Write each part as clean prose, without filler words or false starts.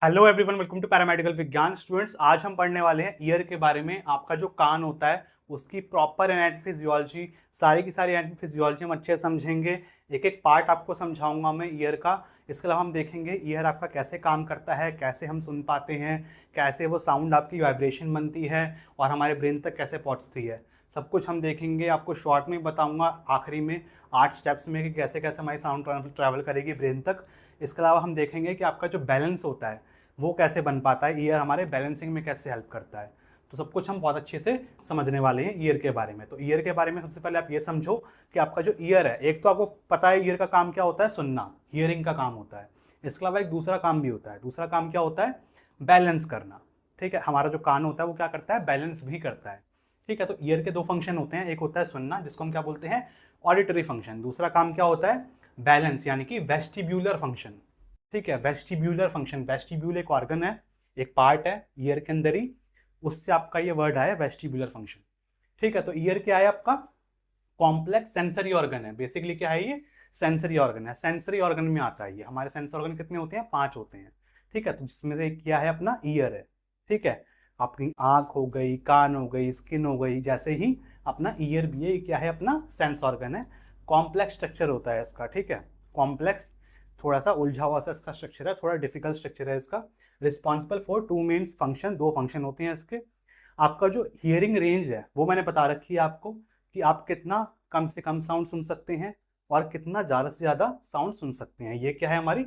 Hello everyone, welcome to paramedical विज्ञान। Students, आज हम पढ़ने वाले हैं ईयर के बारे में। आपका जो कान होता है उसकी प्रॉपर एनाटॉमी फिजियोलॉजी, सारी की सारी एनाटॉमी फिजियोलॉजी हम अच्छे से समझेंगे। एक एक पार्ट आपको समझाऊंगा मैं ईयर का। इसके अलावा हम देखेंगे ईयर आपका कैसे काम करता है, कैसे हम सुन पाते हैं, कैसे वो साउंड आपकी वाइब्रेशन बनती है और हमारे ब्रेन तक कैसे पहुँचती है। सब कुछ हम देखेंगे। आपको शॉर्ट में बताऊँगा आखिरी में 8 स्टेप्स में कि कैसे कैसे हमारी साउंड ट्रैवल करेगी ब्रेन तक। इसके अलावा हम देखेंगे कि आपका जो बैलेंस होता है वो कैसे बन पाता है, ईयर हमारे बैलेंसिंग में कैसे हेल्प करता है। तो सब कुछ हम बहुत अच्छे से समझने वाले हैं ईयर के बारे में। तो ईयर के बारे में सबसे पहले आप ये समझो कि आपका जो ईयर है, एक तो आपको पता है ईयर का काम क्या होता है, सुनना, हियरिंग का काम होता है। इसके अलावा एक दूसरा काम भी होता है। दूसरा काम क्या होता है, बैलेंस करना। ठीक है, हमारा जो कान होता है वो क्या करता है, बैलेंस भी करता है। ठीक है, तो ईयर के दो फंक्शन होते हैं। एक होता है सुनना, जिसको हम क्या बोलते हैं, ऑडिटरी फंक्शन। दूसरा काम क्या होता है, बैलेंस, यानी कि वेस्टिब्यूलर फंक्शन। ठीक है, वेस्टिब्यूलर फंक्शन। वेस्टिब्यूल एक ऑर्गन है, एक पार्ट है ईयर के अंदर ही, उससे आपका ये वर्ड आया वेस्टिब्यूलर फंक्शन। ठीक है, तो ईयर क्या है आपका, कॉम्प्लेक्स सेंसरी ऑर्गन है। बेसिकली क्या है ये, सेंसरी ऑर्गन है। सेंसरी ऑर्गन में आता है ये। हमारे सेंसर ऑर्गन कितने होते हैं, 5 होते हैं। ठीक है, तो जिसमें से एक क्या है अपना ईयर है। ठीक है, आपकी आंख हो गई, कान हो गई, स्किन हो गई, जैसे ही अपना ईयर भी है, क्या है अपना सेंस ऑर्गन है। कॉम्प्लेक्स स्ट्रक्चर होता है इसका। ठीक है, कॉम्प्लेक्स, थोड़ा सा उलझा हुआ सा इसका स्ट्रक्चर है, थोड़ा डिफिकल्ट स्ट्रक्चर है इसका। Responsible for 2 main function, 2 function होते हैं इसके। आपका जो हियरिंग रेंज है वो मैंने बता रखी है आपको, कि आप कितना कम से कम साउंड सुन सकते हैं और कितना ज़्यादा से ज़्यादा साउंड सुन सकते हैं। ये क्या है, हमारी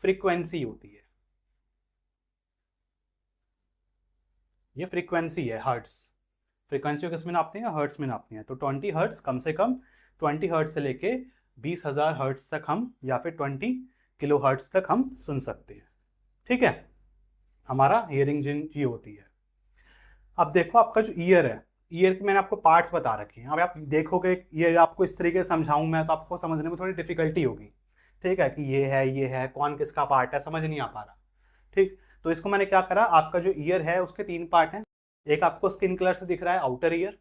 फ्रीक्वेंसी होती है। ये फ्रीक्वेंसी है, हर्ट्स। फ्रीक्वेंसी को किस में नापते हैं, हर्ट्स में नापते हैं। तो 20 हर्ट्स, कम से कम 20 हर्ट्स से लेके 20,000 हर्ट्स तक हम, या फिर 20 किलो हर्ट्स तक हम सुन सकते हैं। ठीक है, हमारा हियरिंग जिन ये होती है। अब देखो आपका जो ईयर है, ईयर के मैंने आपको पार्ट्स बता रखे हैं। अब आप देखोगे, ये आपको इस तरीके से समझाऊं मैं तो आपको समझने में थोड़ी डिफिकल्टी होगी। ठीक है, कि ये है, कौन किसका पार्ट है, समझ नहीं आ पा रहा। ठीक, तो इसको मैंने क्या करा, आपका जो ईयर है उसके 3 पार्ट हैं। एक आपको स्किन कलर से दिख रहा है, आउटर ईयर।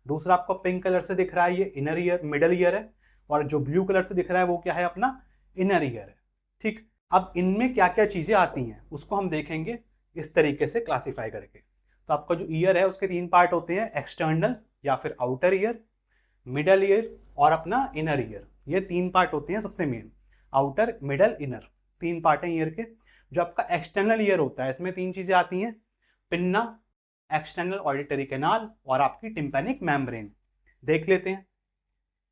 दूसरा आपको पिंक कलर से दिख रहा है, ये इनर ईयर, मिडल ईयर है। और जो ब्लू कलर से दिख रहा है वो क्या है, अपना इनर ईयर है। ठीक, अब इनमें क्या क्या चीजें आती हैं उसको हम देखेंगे इस तरीके से क्लासिफाई करके। तो आपका जो ईयर है उसके 3 पार्ट होते हैं, एक्सटर्नल या फिर आउटर ईयर, मिडल ईयर और अपना इनर ईयर। ये 3 पार्ट होते हैं सबसे main, outer, middle, inner. 3 part हैं ईयर के। जो आपका एक्सटर्नल ईयर होता है इसमें 3 चीजें आती हैं, पिन्ना, एक्सटर्नल ऑडिटरी कैनाल और आपकी टिम्पैनिक मेम्ब्रेन। देख लेते हैं।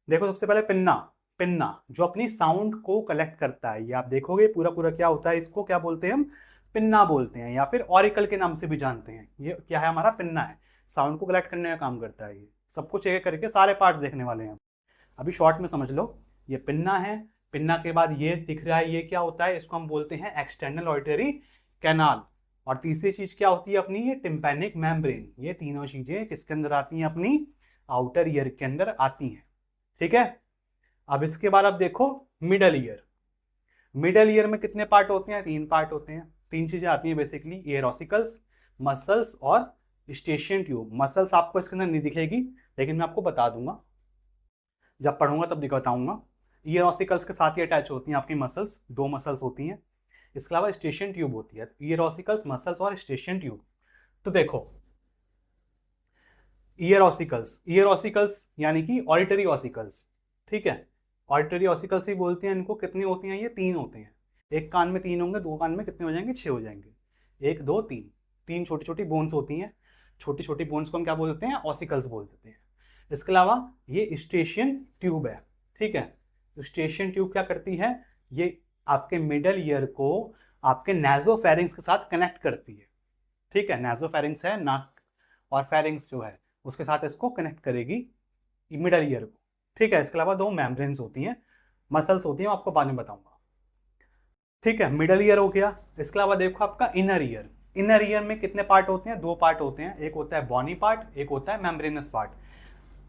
देखो सबसे पहले पिन्ना। पिन्ना जो अपनी साउंड को कलेक्ट करता है, ये आप देखोगे पूरा पूरा क्या होता है, इसको क्या बोलते हैं हम, पिन्ना बोलते हैं, या फिर ऑरिकल के नाम से भी जानते हैं। ये क्या है, हमारा पिन्ना है, साउंड को कलेक्ट करने का काम करता है। ये सब कुछ एक करके सारे पार्ट्स देखने वाले हैं। अभी शॉर्ट में समझ लो, ये पिन्ना है। पिन्ना के बाद ये दिख रहा है, ये क्या होता है, इसको हम बोलते हैं एक्सटर्नल ऑडिटरी कैनाल। और तीसरी चीज क्या होती है अपनी, ये टिम्पैनिक मेम्ब्रेन। ये तीनों चीजें किसके अंदर आती हैं, अपनी आउटर ईयर के अंदर आती हैं। ठीक है, अब इसके बाद आप देखो मिडल ईयर। मिडल ईयर में कितने पार्ट होते हैं, 3 पार्ट होते हैं। 3 चीजें आती हैं बेसिकली, ईयर ऑसिकल्स, मसल्स और स्टेशियन ट्यूब। मसल्स आपको इसके अंदर नहीं दिखेगी, लेकिन मैं आपको बता दूंगा, जब पढ़ूंगा तब बताऊंगा। ईयर ऑसिकल्स के साथ ही अटैच होती हैं आपकी मसल्स, 2 मसल्स होती हैं। इसके अलावा स्टेशियन ट्यूब होती है। ईयर ऑसिकल्स, मसल्स और स्टेशियन ट्यूब। तो देखो, ईयर ऑसिकल्स यानी कि ऑडिटरी ऑसिकल्स। ठीक है, ऑडिटरी ऑसिकल्स ही बोलते हैं इनको। कितनी होती हैं, ये 3 होते हैं। एक कान में 3 होंगे, 2 कान में कितने हो जाएंगे, 6 हो जाएंगे। 1 2 3, 3 छोटी छोटी बोन्स होती हैं। छोटी छोटी बोन्स को हम क्या बोलते हैं, ऑसिकल्स बोल देते हैं। इसके अलावा ये स्टेशियन ट्यूब है। ठीक है, स्टेशियन ट्यूब क्या करती है, ये आपके मिडल ईयर को आपके नासोफेरिंक्स के साथ कनेक्ट करती है। ठीक है, नासोफेरिंक्स है नाक, और फेरिंग्स जो है उसके साथ इसको कनेक्ट करेगी मिडल ईयर को। ठीक है, इसके अलावा 2 मेम्ब्रेन्स होती हैं, मसल्स होती हैं, आपको बाद में बताऊंगा। ठीक है, मिडल ईयर हो गया। इसके अलावा देखो आपका इनर ईयर। इनर ईयर में कितने पार्ट होते हैं, 2 पार्ट होते हैं। एक होता है बॉनी पार्ट, एक होता है membranous part.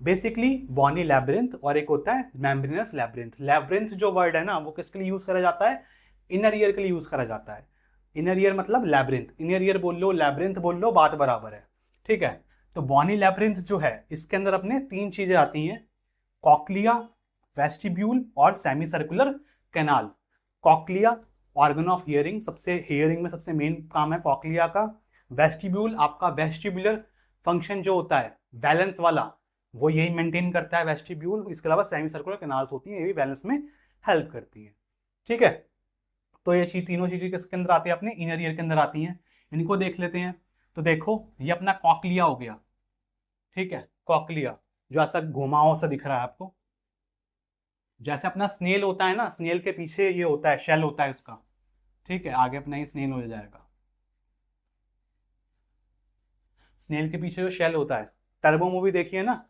Basically bony labyrinth और एक होता है मेम्ब्रेनस लैब्रिंथ। लैब्रिंथ जो वर्ड है ना, वो किसके लिए यूज करा जाता है, इनर ईयर के लिए यूज करा जाता है। इनर ईयर मतलब लैब्रिंथ, इनर ईयर बोल लो, लैब्रिंथ बोल लो, बात बराबर है। ठीक है, तो बॉनी लैब्रिंथ जो है इसके अंदर अपने 3 चीजें आती हैं, कॉक्लिया, वेस्टिब्यूल और semi circular canal. Cochlea organ of hearing, सबसे हियरिंग में सबसे मेन काम है कॉक्लिया का। वेस्टिब्यूल, आपका वेस्टिबुलर फंक्शन जो होता है बैलेंस वाला, वो यही मेंटेन करता है वेस्टिब्यूल। इसके अलावा सेमी सर्कुलर कैनाल्स होती हैं, ये भी बैलेंस में हेल्प करती हैं। ठीक है, तो ये चीज, तीनों चीजें किसके अंदर आती है, अपने इनर ईयर के अंदर आती हैं। इनको देख लेते हैं। तो देखो ये अपना कॉक्लिया हो गया, ठीक है, कॉक्लिया जो ऐसा घुमाव सा दिख रहा है आपको, जैसे अपना स्नेल होता है ना, स्नेल के पीछे ये होता है, शेल होता है उसका। ठीक है, आगे अपना ये स्नेल हो जाएगा, स्नेल के पीछे जो शेल होता है, टर्बो मूवी देखिए ना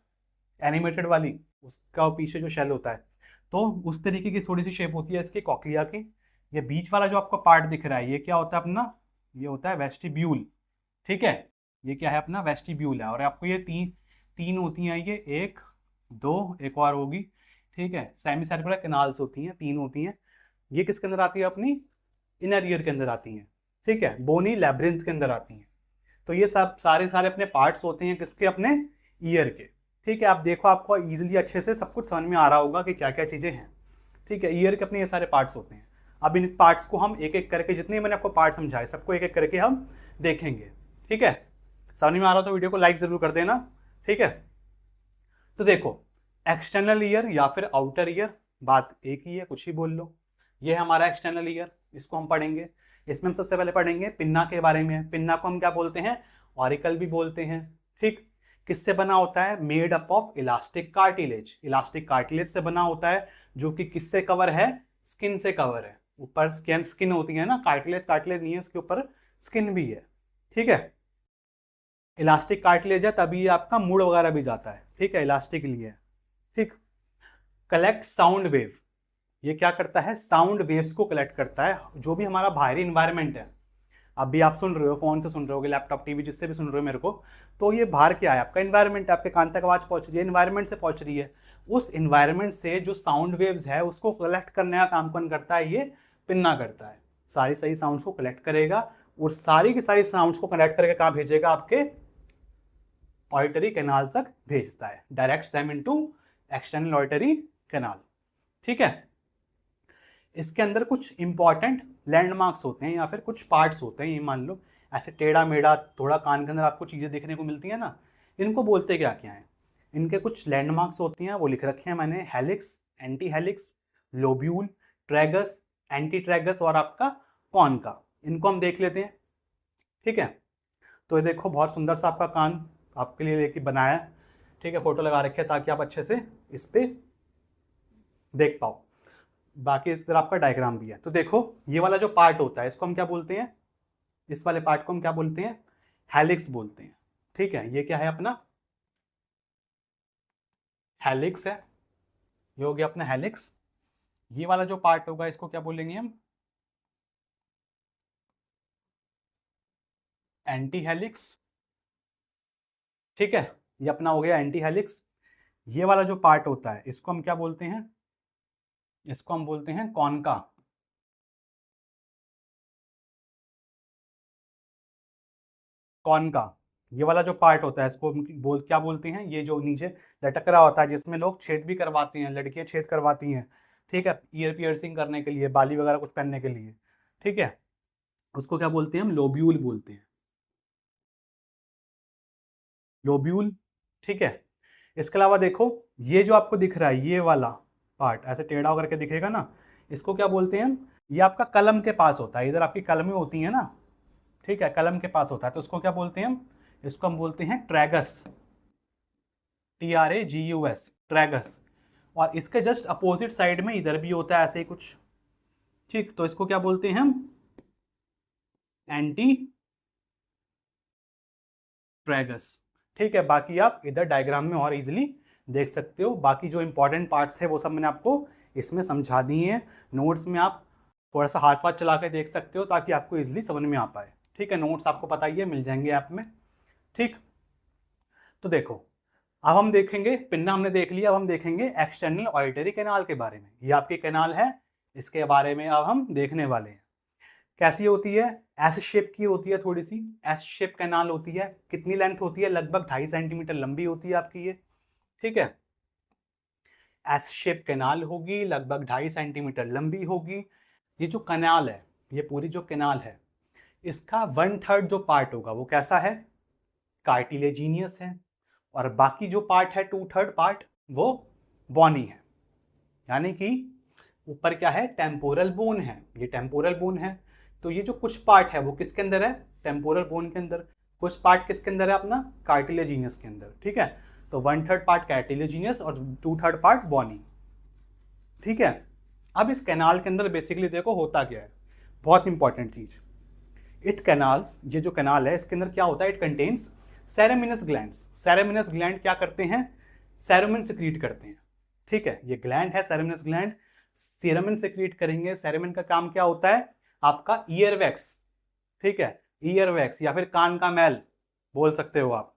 एनिमेटेड वाली, उसका पीछे जो शेल होता है, तो उस तरीके की थोड़ी सी शेप होती है इसकी कॉक्लिया की। ये बीच वाला जो आपको पार्ट दिख रहा है, ये क्या होता है अपना, ये होता है वेस्टिब्यूल। ठीक है, ये क्या है अपना वेस्टिब्यूल है। और आपको ये तीन तीन होती हैं, ये एक दो, एक और होगी। ठीक है, सेमी सर्कुलर कैनाल्स होती हैं, तीन होती हैं। ये किसके अंदर आती है, अपनी इनर ईयर के अंदर आती हैं। ठीक है, बोनी लैब्रिंथ के अंदर आती हैं। तो ये सब सारे सारे अपने पार्ट्स होते हैं किसके, अपने ईयर के। ठीक है, आप देखो आपको इजीली अच्छे से सब कुछ समझ में आ रहा होगा कि क्या क्या चीजें हैं। ठीक है, ईयर के अपने ये सारे पार्ट्स होते हैं। अब इन पार्ट्स को हम एक एक करके, जितने मैंने आपको पार्ट समझाए सबको एक एक करके हम देखेंगे। ठीक है, समझ में आ रहा तो वीडियो को लाइक जरूर कर देना। ठीक है, तो देखो एक्सटर्नल ईयर या फिर आउटर ईयर, बात एक ही है, कुछ ही बोल लो। ये है हमारा एक्सटर्नल ईयर, इसको हम पढ़ेंगे। इसमें हम सबसे पहले पढ़ेंगे पिन्ना के बारे में। पिन्ना को हम क्या बोलते हैं, ऑरिकल भी बोलते हैं। ठीक, किससे बना होता है, made up of elastic cartilage, elastic cartilage से बना होता है, जो कि किससे कवर है, स्किन से कवर है। ऊपर स्किन स्किन होती है ना, कार्टिलेज कार्टिलेज नहीं है, इसके ऊपर स्किन भी है। ठीक है, इलास्टिक कार्टिलेज है तभी आपका मुड़ वगैरह भी जाता है। ठीक है, इलास्टिक लिए। ठीक, कलेक्ट साउंड वेव, ये क्या करता है, साउंड वेव्स को कलेक्ट करता है, जो भी हमारा बाहरी इन्वायरमेंट है। अभी आप सुन रहे हो, फोन से सुन रहे हो, लैपटॉप टीवी जिससे भी सुन रहे हो मेरे को, तो ये बाहर क्या है, आपका इन्वायरमेंट, आपके कान तक आवाज पहुंच रही है, इन्वायरमेंट से पहुंच रही है। उस इन्वायरमेंट से जो साउंड वेव्स है उसको कलेक्ट करने का काम कौन करता है, ये पिन्ना करता है। सारी सही साउंड्स को कलेक्ट करेगा और सारी की सारी साउंड्स को कलेक्ट करके कहाँ भेजेगा, आपके ऑडिटरी कैनाल तक भेजता है, direct same into external auditory canal. ठीक है, इसके अंदर कुछ इंपॉर्टेंट लैंडमार्क्स होते हैं या फिर कुछ पार्ट्स होते हैं, ये मान लो ऐसे टेढ़ा मेढ़ा थोड़ा कान के अंदर आपको चीज़ें देखने को मिलती है ना, इनको बोलते क्या क्या हैं, इनके कुछ लैंडमार्क्स होती हैं, वो लिख रखे हैं मैंने, helix, anti helix, lobule, tragus, anti tragus और आपका कॉन का। इनको हम देख लेते हैं। ठीक है, तो ये देखो बहुत सुंदर सा आपका कान आपके लिए लेके बनाया है। ठीक है, फोटो लगा रखे है ताकि आप अच्छे से इस पे देख पाओ। बाकी इस तरह आपका डायग्राम भी है। तो देखो ये वाला जो पार्ट होता है इसको हम क्या बोलते हैं, इस वाले पार्ट को हम क्या बोलते हैं, हेलिक्स बोलते हैं। ठीक है, ये क्या है अपना हेलिक्स है, ये हो गया अपना हेलिक्स। ये वाला जो पार्ट होगा इसको क्या बोलेंगे हम, एंटी हेलिक्स। ठीक है, ये अपना हो गया एंटी हेलिक्स। ये वाला जो पार्ट होता है इसको हम क्या बोलते हैं, इसको हम बोलते हैं कॉनका। कॉनका, ये वाला जो पार्ट होता है इसको क्या बोलते हैं, ये जो नीचे लटक रहा होता है जिसमें लोग छेद भी करवाती हैं, लड़कियां छेद करवाती हैं। ठीक है, ईयर पियर्सिंग करने के लिए, बाली वगैरह कुछ पहनने के लिए। ठीक है, उसको क्या बोलते हैं हम, लोब्यूल बोलते हैं, लोब्यूल। ठीक है, इसके अलावा देखो ये जो आपको दिख रहा है ये वाला पार्ट ऐसे टेढ़ा होकर के दिखेगा ना, इसको क्या बोलते हैं हम, ये आपका कलम के पास होता है, इधर आपकी कलमें होती हैं ना। ठीक है, कलम के पास होता है, तो उसको क्या बोलते हैं हम, इसको हम बोलते हैं ट्रैगस, TRAGUS, ट्रैगस। और इसके जस्ट अपोजिट साइड में इधर भी होता है ऐसे ही कुछ। ठीक, तो इसको क्या बोलते हैं हम, एंटी ट्रैगस। ठीक है, बाकी आप इधर डायग्राम में और इजीली देख सकते हो। बाकी जो इंपॉर्टेंट पार्ट्स है वो सब मैंने आपको इसमें समझा दिए हैं। नोट्स में आप थोड़ा सा हाथ पाथ चला के देख सकते हो ताकि आपको इजीली समझ में आ पाए। ठीक है, नोट्स आपको पता ही है, मिल जाएंगे ऐप में। ठीक, तो देखो अब हम देखेंगे, पिन्ना हमने देख लिया, अब हम देखेंगे एक्सटर्नल ऑडिटरी कैनाल के बारे में। ये आपकी कैनाल है, इसके बारे में अब हम देखने वाले हैं। कैसी होती है, एस शेप की होती है, थोड़ी सी एस शेप कैनाल होती है। कितनी लेंथ होती है, लगभग 2.5 सेंटीमीटर लंबी होती है आपकी ये। ठीक है, एस शेप कैनाल होगी, लगभग 2.5 सेंटीमीटर लंबी होगी। ये जो कैनाल है ये पूरी जो कैनाल है, इसका 1/3 जो पार्ट होगा वो कैसा है, कार्टिलेजिनियस है, और बाकी जो पार्ट है 2/3 पार्ट वो बॉनी है। यानी कि ऊपर क्या है, टेम्पोरल बोन है, ये टेम्पोरल बोन है। तो ये जो कुछ पार्ट है वो किसके अंदर है, टेम्पोरल बोन के अंदर, कुछ पार्ट किसके अंदर है, अपना कार्टिलेजिनियस के अंदर। ठीक है, तो 1/3 पार्ट कार्टिलेजिनियस और 2/3 पार्ट बॉनी। ठीक है, अब इस कैनाल के अंदर बेसिकली देखो होता क्या है, बहुत इंपॉर्टेंट चीज, इट कैनाल्स, ये जो कैनाल है इसके अंदर क्या होता है, इट कंटेन्स सेरेमिनस ग्लैंड्स। सेरेमिनस ग्लैंड क्या करते हैं, सेरेमिन सिक्रीट करते हैं। ठीक है, ये ग्लैंड है सेरेमिनस ग्लैंड, सेरेमिन सिक्रीट करेंगे। सेरेमिन का काम क्या होता है, आपका ईयर वैक्स, ठीक है, ईयर वैक्स या फिर कान का मैल बोल सकते हो आप।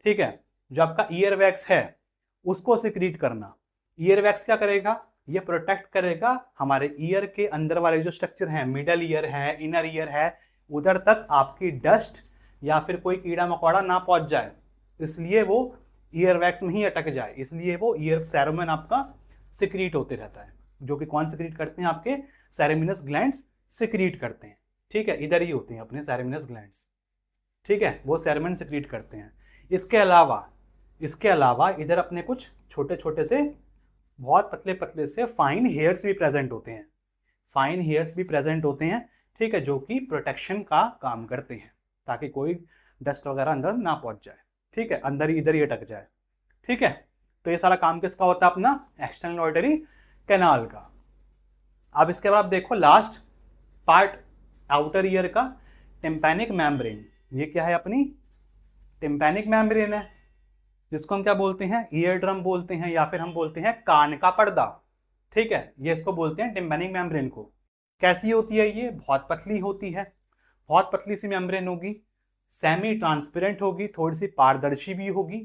ठीक है, जो आपका ईयर वैक्स है उसको सिक्रीट करना। ईयर वैक्स क्या करेगा, ये प्रोटेक्ट करेगा हमारे ईयर के अंदर वाले जो स्ट्रक्चर हैं, मिडल ईयर है, इनर ईयर है, उधर तक आपकी डस्ट या फिर कोई कीड़ा मकोड़ा ना पहुंच जाए, इसलिए वो ईयर वैक्स में ही अटक जाए, इसलिए वो ईयर सेरेमिन आपका सिक्रीट होते रहता है। जो कि कौन सिक्रीट करते हैं, आपके सेरेमिनस ग्लैंड्स सिक्रीट करते हैं। ठीक है, इधर ही होते हैं अपने सेरेमिनस ग्लैंड्स। ठीक है, वो सेरेमिन सिक्रीट करते हैं। इसके अलावा इधर अपने कुछ छोटे छोटे से, बहुत पतले पतले से फाइन हेयर्स भी प्रेजेंट होते हैं, फाइन हेयर्स भी प्रेजेंट होते हैं। ठीक है, जो कि प्रोटेक्शन का काम करते हैं, ताकि कोई डस्ट वगैरह अंदर ना पहुंच जाए। ठीक है, अंदर ही इधर ही अटक जाए। ठीक है, तो ये सारा काम किसका होता है, अपना एक्सटर्नल ऑर्टरी कैनाल का। अब इसके बाद देखो लास्ट पार्ट आउटर ईयर का, टिम्पैनिक मेम्ब्रेन। ये क्या है, अपनी टिम्पैनिक मेम्ब्रेन है, जिसको हम क्या बोलते हैं, ईयर ड्रम बोलते हैं, या फिर हम बोलते हैं कान का पर्दा। ठीक है, ये इसको बोलते हैं टिम्पैनिक मेम्ब्रेन को। कैसी होती है ये, बहुत पतली होती है, बहुत पतली सी मेम्ब्रेन होगी, सेमी ट्रांसपेरेंट होगी, थोड़ी सी पारदर्शी भी होगी,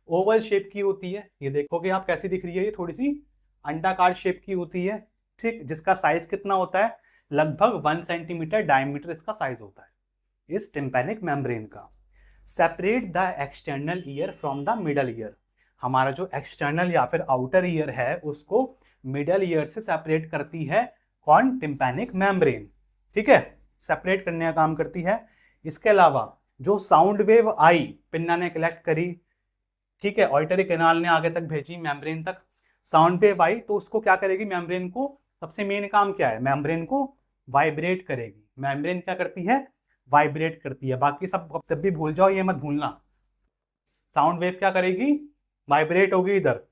ओवल शेप की होती है। ये देखोगे आप कैसी दिख रही है, ये थोड़ी सी अंडाकार शेप की होती है। ठीक, जिसका साइज कितना होता है, लगभग 1 सेंटीमीटर डायमीटर इसका साइज होता है इस टिम्पैनिक मेम्ब्रेन का। Separate the external ear from the middle year. हमारा जो एक्सटर्नल या फिर आउटर ईयर है उसको मिडल ईयर से सेपरेट करती है कौन, टिम्पैनिक मेम्ब्रेन। ठीक है, सेपरेट करने का काम करती है। इसके अलावा जो साउंड वेव आई, पिन्ना ने कलेक्ट करी, ठीक है, ऑडिटरी कैनाल ने आगे तक भेजी मेम्ब्रेन तक, साउंड वेव आई, तो उसको क्या करेगी, मेम्ब्रेन को, सबसे मेन काम क्या है, मेम्ब्रेन को वाइब्रेट करेगी। मेम्ब्रेन क्या करती है, वाइब्रेट करती है। बाकी सब तब भी भूल जाओ, ये मत भूलना। साउंड वेव क्या करेगी, वाइब्रेट होगी इधर,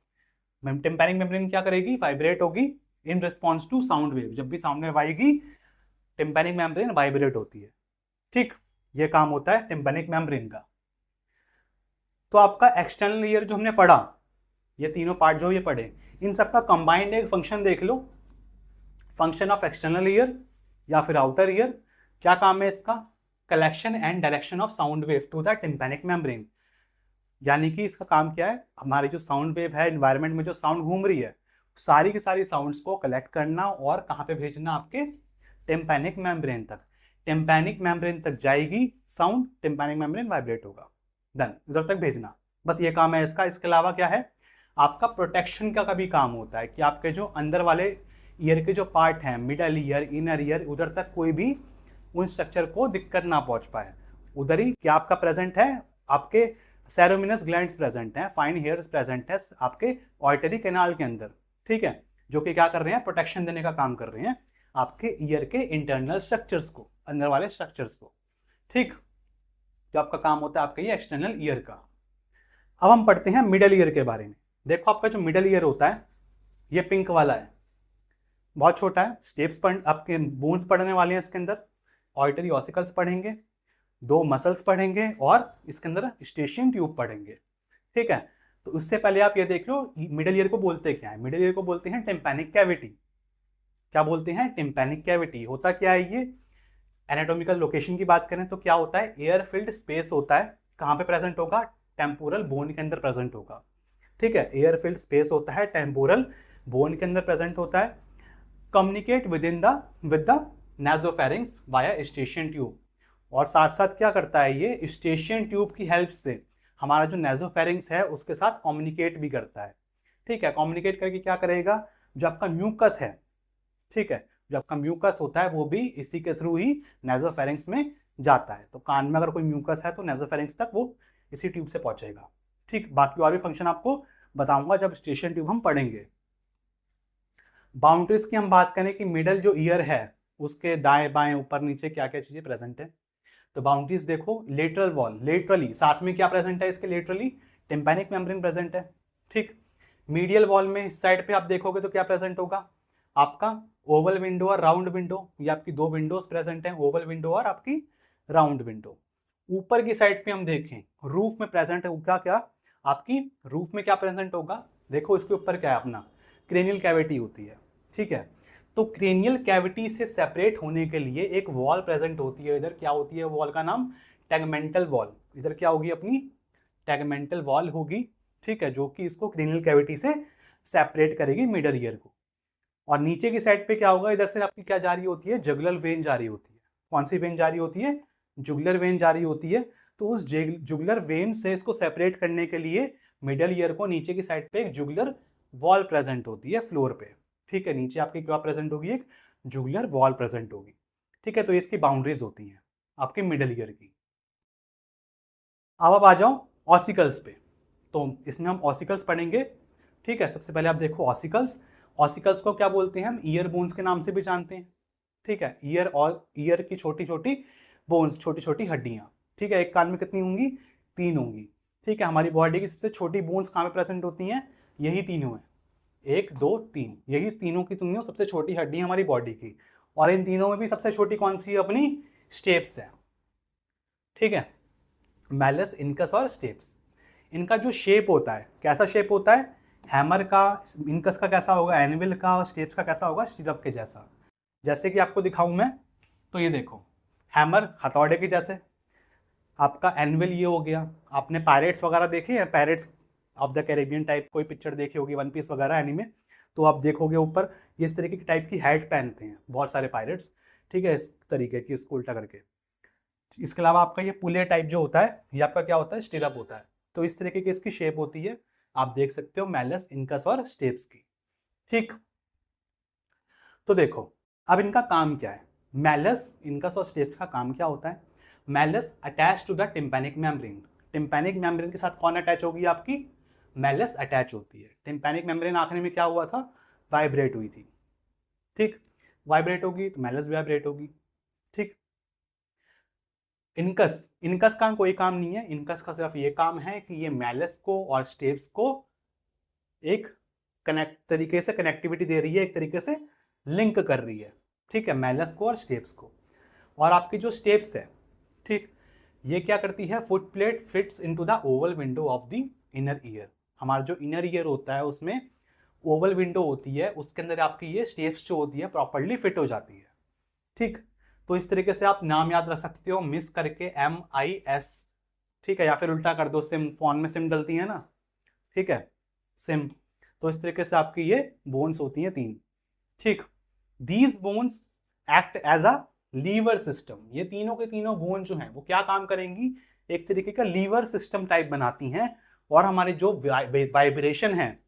टिम्पैनिक मेम्ब्रेन क्या करेगी, वाइब्रेट होगी in response to sound wave. जब भी साउंड वेव आएगी टिम्पैनिक मेम्ब्रेन वाइब्रेट होती है। ठीक, ये काम होता है टिम्पैनिक मेम्ब्रेन का। तो आपका एक्सटर्नल ईयर जो हमने पढ़ा, ये तीनों पार्ट जो ये पढ़े, इन सबका कंबाइंड एक फंक्शन देख लो, फंक्शन ऑफ एक्सटर्नल ईयर या फिर आउटर ईयर। क्या काम है इसका, collection and direction of sound wave to the tympanic membrane. यानी कि इसका काम क्या है, हमारी जो साउंड वेव है, एनवायरनमेंट में जो साउंड घूम रही है, सारी की सारी साउंड्स को कलेक्ट करना और कहाँ पे भेजना, आपके टिम्पैनिक मेम्ब्रेन तक। टिम्पैनिक मेम्ब्रेन तक जाएगी साउंड, टिम्पैनिक मेम्ब्रेन वाइब्रेट होगा, देन उधर तक भेजना, बस ये काम है इसका। इसके अलावा क्या है, आपका प्रोटेक्शन का भी काम होता है कि आपके जो अंदर वाले ईयर के जो पार्ट हैं, मिडल ईयर, इनर ईयर, उधर तक कोई भी उन स्ट्रक्चर को दिक्कत ना पहुंच पाए। उधर ही क्या आपका प्रेजेंट है, आपके सेरेमिनस ग्लैंड्स प्रेजेंट हैं, फाइन हेयर्स प्रेजेंट है आपके ऑडिटरी कैनाल के अंदर। ठीक है, जो कि क्या कर रहे हैं, प्रोटेक्शन देने का काम कर रहे हैं आपके ईयर के इंटरनल स्ट्रक्चर्स को, अंदर वाले स्ट्रक्चर्स को। ठीक, जो आपका काम होता है आपका ये एक्सटर्नल ईयर का। अब हम पढ़ते हैं मिडल ईयर के बारे में। देखो आपका जो मिडल ईयर होता है ये पिंक वाला है, बहुत छोटा है। स्टेप्स पढ़, आपके बोन्स पढ़ने वाले हैं इसके अंदर, ऑडिटरी ऑसिकल्स पढ़ेंगे, 2 मसल्स पढ़ेंगे और इसके अंदर स्टेशियन ट्यूब पढ़ेंगे। ठीक है, तो उससे पहले आप ये देख लो मिडल ईयर को बोलते क्या है। मिडल ईयर को बोलते हैं टिम्पैनिक कैविटी। क्या बोलते हैं, टिम्पैनिक कैविटी। होता क्या है ये, एनाटॉमिकल लोकेशन की बात करें तो क्या होता है, एयर फिल्ड स्पेस होता है। कहाँ पे प्रेजेंट होगा, टेम्पोरल बोन के अंदर प्रेजेंट होगा। ठीक है, एयर फिल्ड स्पेस होता है, टेम्पोरल बोन के अंदर प्रेजेंट होता है। Communicate with the nasopharynx via eustachian tube. और साथ साथ क्या करता है ये, स्टेशियन ट्यूब की हेल्प से हमारा जो नासोफेरिंक्स है उसके साथ कम्युनिकेट भी करता है। ठीक है, कम्युनिकेट करके क्या करेगा, जो आपका म्यूकस है, ठीक है, जो आपका म्यूकस होता है वो भी इसी के थ्रू ही नेजोफेरिंक्स में जाता है। तो कान में अगर कोई म्यूकस है तो नेजोफेरिंक्स तक वो इसी ट्यूब से पहुंचेगा। ठीक, बाकी और भी फंक्शन आपको बताऊंगा जब स्टेशन ट्यूब हम पढ़ेंगे। बाउंड्रीज की हम बात करें कि मिडल जो ईयर है उसके दाएं बाएं ऊपर नीचे क्या क्या चीजें प्रेजेंट है। तो बाउंड्रीज देखो, लेटरल वॉल, लेटरली साथ में क्या प्रेजेंट है इसके, लेटरली टिम्पैनिक मेम्ब्रेन प्रेजेंट है। ठीक, मीडियल वॉल में इस साइड पे आप देखोगे तो क्या प्रेजेंट होगा, आपका ओवल विंडो और राउंड विंडो, ये आपकी दो विंडोज प्रेजेंट हैं, ओवल विंडो और आपकी राउंड विंडो। ऊपर की साइड पे हम देखें रूफ में प्रेजेंट है क्या क्या, आपकी रूफ में क्या प्रेजेंट होगा, देखो इसके ऊपर क्या है, अपना क्रेनियल कैविटी होती है। ठीक है, तो क्रेनियल कैविटी से सेपरेट होने के लिए एक वॉल प्रेजेंट होती है। इधर क्या होती है वॉल का नाम, टैगमेंटल वॉल। इधर क्या होगी अपनी टैगमेंटल वॉल होगी। ठीक है, जो कि इसको क्रेनियल कैविटी से सेपरेट करेगी मिडल ईयर को। और नीचे की साइड पे क्या होगा, इधर से आपकी क्या जा रही होती है, जुगुलर वेन जा रही होती है। कौन सी वेन जा रही होती है, जुगुलर वेन जा रही होती है। तो उस जुगुलर वेन से इसको सेपरेट करने के लिए मिडल ईयर को नीचे की साइड पे एक जुगुलर वॉल प्रेजेंट होती है फ्लोर पे। ठीक है, नीचे आपकी क्या प्रेजेंट होगी, एक जुगुलर वॉल प्रेजेंट होगी। ठीक है, तो इसकी बाउंड्रीज होती हैं आपके मिडल ईयर की। अब आप आ जाओ ऑसिकल्स पे, तो इसमें हम ऑसिकल्स पढ़ेंगे। ठीक है, सबसे पहले आप देखो ऑसिकल्स। ऑसिकल्स को क्या बोलते हैं हम, ईयर बोन्स के नाम से भी जानते हैं। ठीक है, ईयर और ईयर की छोटी छोटी बोन्स, छोटी छोटी हड्डियाँ। ठीक है, एक कान में कितनी होंगी, 3 होंगी। ठीक है, हमारी बॉडी की सबसे छोटी बोन्स कहाँ पे प्रेजेंट होती हैं, यही तीनों हैं, 1 2 3, यही तीनों की तीनों सबसे छोटी हड्डी है हमारी बॉडी की। और इन तीनों में भी सबसे छोटी कौन सी है, अपनी स्टेप्स है। ठीक है, मैलस, इनकस और स्टेप्स। इनका जो शेप होता है, कैसा शेप होता है, हैमर का, इनकस का कैसा होगा, एनविल का, और स्टेप्स का कैसा होगा, सिरप के जैसा। जैसे कि आपको दिखाऊं मैं, तो ये देखो, हैमर हथौड़े के जैसे, आपका एनविल ये हो गया। आपने पायरेट्स वगैरह देखे हैं, pirates of the Caribbean type कोई पिक्चर देखी होगी, वन पीस वगैरह एनीमे, तो आप देखोगे ऊपर इस तरीके की टाइप की हैट पहनते हैं बहुत सारे पायरेट्स। ठीक है, इस तरीके की, इसको उल्टा करके। इसके अलावा आपका ये पुले टाइप जो होता है, ये आपका क्या होता है, स्टिरअप होता है। तो इस तरीके की इसकी शेप होती है, आप देख सकते हो मैलस, इनकस और स्टेप्स की। ठीक, तो देखो अब इनका काम क्या है, मैलस, इनकस और स्टेप्स का काम क्या होता है। Malleus attach to the tympanic membrane. Tympanic membrane के साथ कौन अटैच होगी, आपकी मैलस अटैच होती है। टिम्पैनिक मेम्ब्रेन आखिरी में क्या हुआ था, वाइब्रेट हुई थी। ठीक, वाइब्रेट होगी तो मैलस भी वाइब्रेट होगी। ठीक, इनकस, इनकस का कोई काम नहीं है, इनकस का सिर्फ ये काम है कि ये मैलस को और स्टेप्स को एक कनेक्ट तरीके से कनेक्टिविटी दे रही है, एक तरीके से लिंक कर रही है। ठीक है, मैलस को और स्टेप्स को। और आपकी जो स्टेप्स है, ठीक, ये क्या करती है, foot plate fits into the Oval window of the inner ear. हमारा जो इनर ईयर होता है उसमें ओवल विंडो होती है, उसके अंदर आपकी ये स्टेप्स जो होती है प्रॉपर्ली फिट हो जाती है। ठीक, तो इस तरीके से आप नाम याद रख सकते हो, मिस करके MIS। ठीक है, या फिर उल्टा कर दो, सिम, फोन में सिम डलती है ना, ठीक है, सिम। तो इस तरीके से आपकी ये बोन्स होती हैं 3। ठीक, these bones act as a lever system. ये तीनों के तीनों बोन जो हैं वो क्या काम करेंगी, एक तरीके का लीवर सिस्टम टाइप बनाती हैं, और हमारे जो वाइब्रेशन है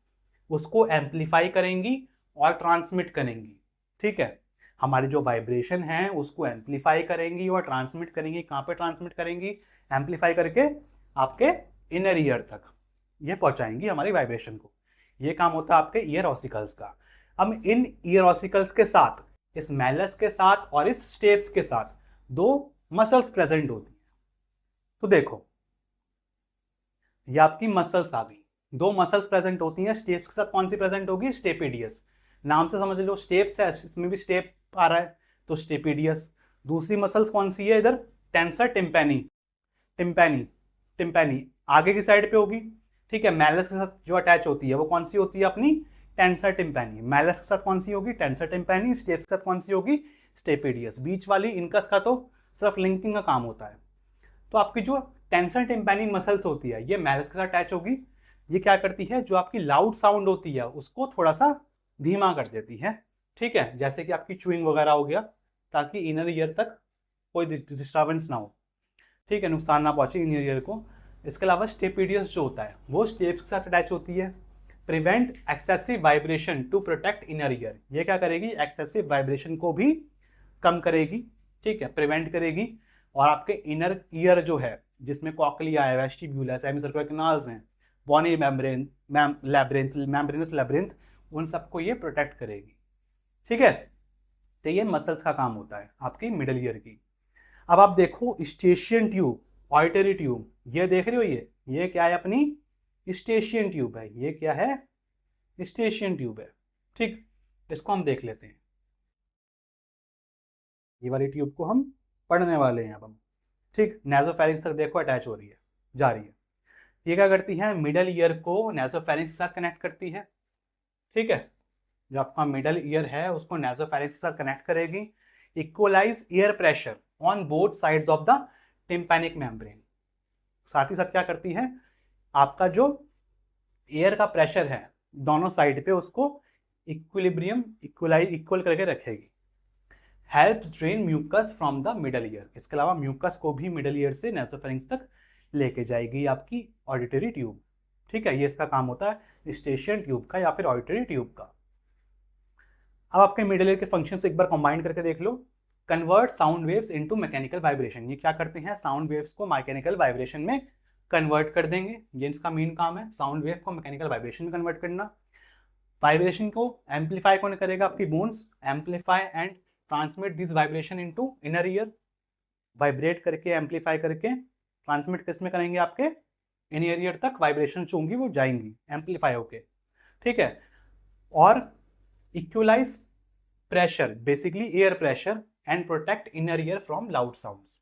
उसको एम्पलीफाई करेंगी और ट्रांसमिट करेंगी। ठीक है, हमारी जो वाइब्रेशन है उसको एम्पलीफाई करेंगी और ट्रांसमिट करेंगी। कहाँ पे ट्रांसमिट करेंगी, एम्पलीफाई करके आपके इनर ईयर तक ये पहुंचाएंगी हमारी वाइब्रेशन को। ये काम होता है आपके ईयर ऑसिकल्स का। अब इन ईयर ऑसिकल्स के साथ, इस मैलस के साथ और इस स्टेप्स के साथ 2 मसल्स प्रेजेंट होती हैं। तो देखो ये आपकी मसल्स आ गई, 2 मसल्स प्रेजेंट होती हैं। स्टेप्स के साथ कौन सी प्रेजेंट होगी, स्टेपिडियस। नाम से समझ लो, स्टेप्स है, इसमें भी स्टेप आ रहा है तो स्टेपिडियस। दूसरी मसल्स कौन सी है इधर, टेंसर टिम्पैनी। टिम्पैनी, टिम्पैनी आगे की साइड पे होगी। ठीक है, मैलस के साथ जो अटैच होती है वो कौन सी होती है, अपनी टेंसर टिम्पैनी। मैलस के साथ कौन सी होगी, टेंसर टिम्पैनी। स्टेप्स के साथ कौन सी होगी, स्टेपिडियस। बीच वाली इनकस का तो सिर्फ लिंकिंग का काम होता है। तो आपकी जो टेंसर टिम्पैनी मसल्स होती है ये मैलस के साथ अटैच होगी। ये क्या करती है, जो आपकी लाउड साउंड होती है उसको थोड़ा सा धीमा कर देती है। ठीक है, जैसे कि आपकी च्यूइंग वगैरह हो गया, ताकि इनर ईयर तक कोई डिस्टर्बेंस ना हो। ठीक है, नुकसान ना पहुंचे इनर ईयर को। इसके अलावा स्टेपिडियस जो होता है वो स्टेप्स के साथ अटैच होती है। Prevent excessive vibration to protect inner ear. ये क्या करेगी, एक्सेसिव वाइब्रेशन को भी कम करेगी, ठीक है, प्रिवेंट करेगी। और आपके इनर ईयर जो है, जिसमें कॉकलिया है, वेस्टिब्यूल है, सेमी सर्कुलर कैनाल्स हैं, bony membrane, labyrinth, membranous labyrinth, उन सबको ये प्रोटेक्ट करेगी, ठीक है। तो ये मसल्स का काम होता है आपकी मिडल ईयर की। अब आप देखो स्टेशियन ट्यूब, ऑडिटरी ट्यूब, ये देख रहे हो, ये क्या है, अपनी स्टेशियन ट्यूब है। ये क्या है, स्टेशियन ट्यूब है, ठीक। इसको हम देख लेते हैं। ये वाली ट्यूब को हम पढ़ने वाले हैं अब हम, ठीक। नेजोफेरिंक्स तक देखो अटैच हो रही है, जा रही है। ये क्या करती है, मिडल ईयर को नेजोफेरिंक्स के साथ कनेक्ट करती है, ठीक है। जो आपका मिडल ईयर है उसको नेजोफेरिंक्स के साथ कनेक्ट करेगी। Equalize air pressure on both sides of the tympanic membrane. साथ ही साथ क्या करती है, आपका जो एयर का प्रेशर है दोनों साइड पे उसको इक्विलिब्रियम इक्वल करके रखेगी। Helps drain mucus from the middle ear. इसके अलावा म्यूकस को भी मिडल ईयर से नेसोफेरिंक्स तक लेके जाएगी आपकी ऑडिटरी ट्यूब, ठीक है। ये इसका काम होता है स्टेशियन ट्यूब का या फिर ऑडिटरी ट्यूब का। अब आपके मिडल ईयर के फंक्शंस एक बार कंबाइन करके देख लो। Convert sound waves into mechanical vibration. ये क्या करते हैं, साउंड वेव्स को मैकेनिकल वाइब्रेशन में कन्वर्ट कर देंगे। ये इसका मेन काम है, साउंड वेव को मैकेनिकल वाइब्रेशन में कन्वर्ट करना। वाइब्रेशन को एम्पलीफाई कौन करेगा, आपकी bones. Amplify and transmit this vibration into inner ear. Vibrate करके एम्पलीफाई करके ट्रांसमिट किस में करेंगे, आपके इनर ईयर तक वाइब्रेशन जो होंगी वो जाएंगी एम्पलीफाई होके, ठीक है। और equalize pressure, basically air pressure, and protect inner ear from loud sounds,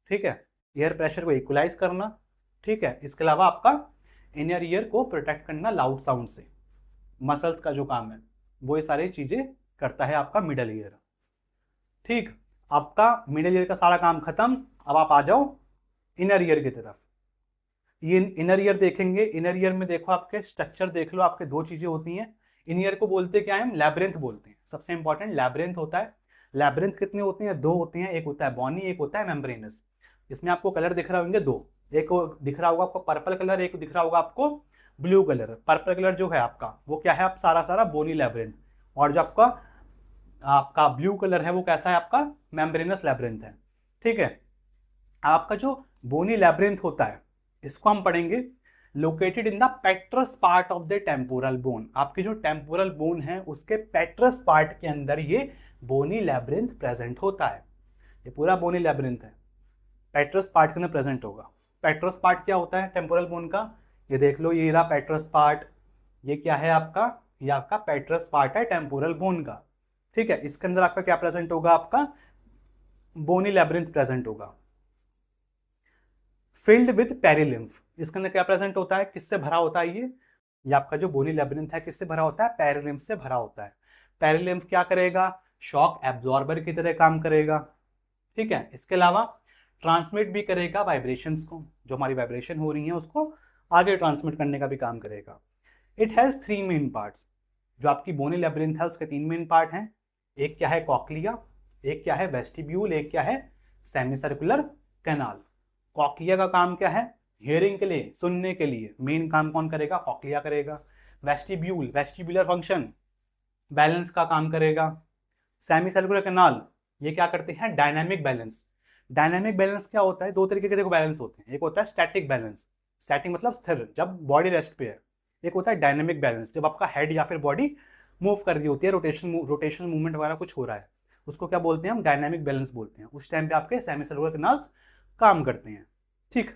ठीक है। एयर प्रेशर को इक्वलाइज करना, ठीक है। इसके अलावा आपका इनर ईयर को प्रोटेक्ट करना लाउड साउंड से। मसल्स का जो काम है वो ये सारी चीजें करता है आपका मिडल ईयर, ठीक। आपका मिडल ईयर का सारा काम खत्म। अब आप आ जाओ इनर ईयर की तरफ। ये इनर ईयर देखेंगे, इनर ईयर में देखो आपके स्ट्रक्चर देख लो, आपके दो चीजें होती हैं। इन ईयर को बोलते क्या है, लैब्रिंथ बोलते हैं। सबसे इंपॉर्टेंट लैब्रिंथ होता है। लैब्रिंथ कितने होते हैं, दो होते हैं। एक होता है बॉनी, एक होता है मेम्ब्रेनस। इसमें आपको कलर दिख रहा होंगे दो, एक दिख रहा होगा आपको पर्पल कलर, एक दिख रहा होगा आपको ब्लू कलर। पर्पल कलर जो है आपका वो क्या है, आप सारा सारा बोनी लैब्रिंथ। और जो आपका ब्लू कलर है वो कैसा है, आपका मेम्ब्रेनस लैब्रिंथ है, ठीक है। आपका जो बोनी लैब्रिंथ होता है इसको हम पढ़ेंगे located in the पेट्रस part of the temporal bone. आपकी जो टेम्पोरल बोन है उसके पेट्रस पार्ट के अंदर ये बोनी लैब्रिंथ प्रेजेंट होता है। ये पूरा बोनी लैब्रिंथ है, पेट्रस पार्ट के अंदर प्रेजेंट होगा। पेट्रस पार्ट क्या होता है टेम्पोरल बोन का, ये देख लो, ये रहा पेट्रस पार्ट। ये क्या है आपका, ये आपका पेट्रस पार्ट है टेम्पोरल बोन का, ठीक है। इसके अंदर आपका क्या प्रेजेंट होगा, आपका बोनी लैब्रिंथ प्रेजेंट होगा। फिल्ड विद पेरिलिम्फ, इसके अंदर क्या प्रेजेंट होता है, किससे भरा होता है ये आपका जो बोनी लैब्रिंथ है किससे भरा होता है, पेरिलिम्फ से भरा होता है। पेरिलिम्फ क्या करेगा, शॉक एब्जॉर्बर की तरह काम करेगा, ठीक है। इसके अलावा ट्रांसमिट भी करेगा वाइब्रेशंस को, जो हमारी वाइब्रेशन हो रही है उसको आगे ट्रांसमिट करने का भी काम करेगा। It has three main parts. जो आपकी बोनी लैब्रिंथ है उसके तीन मेन पार्ट हैं। एक क्या है कॉक्लिया, एक क्या है वेस्टिब्यूल, एक क्या है सेमी सर्कुलर कैनाल। कॉक्लिया का काम क्या है, हियरिंग के लिए, सुनने के लिए मेन काम कौन करेगा, कॉक्लिया करेगा। वेस्टिब्यूल, वेस्टिब्यूलर फंक्शन, बैलेंस का काम करेगा। सेमी सर्कुलर कैनाल, ये क्या करते हैं, डायनामिक बैलेंस। डायनामिक बैलेंस क्या होता है, दो तरीके के देखो बैलेंस होते हैं। एक होता है स्टैटिक बैलेंस, स्टैटिक मतलब स्थिर, जब बॉडी रेस्ट पे है। एक होता है डायनामिक बैलेंस, जब आपका हेड या फिर बॉडी मूव कर रही होती है, रोटेशनल मूवमेंट वगैरह कुछ हो रहा है, उसको क्या बोलते हैं हम, डायनामिक बैलेंस बोलते हैं। उस टाइम पे आपके सेमी सर्कुलर कैनाल्स काम करते हैं, ठीक।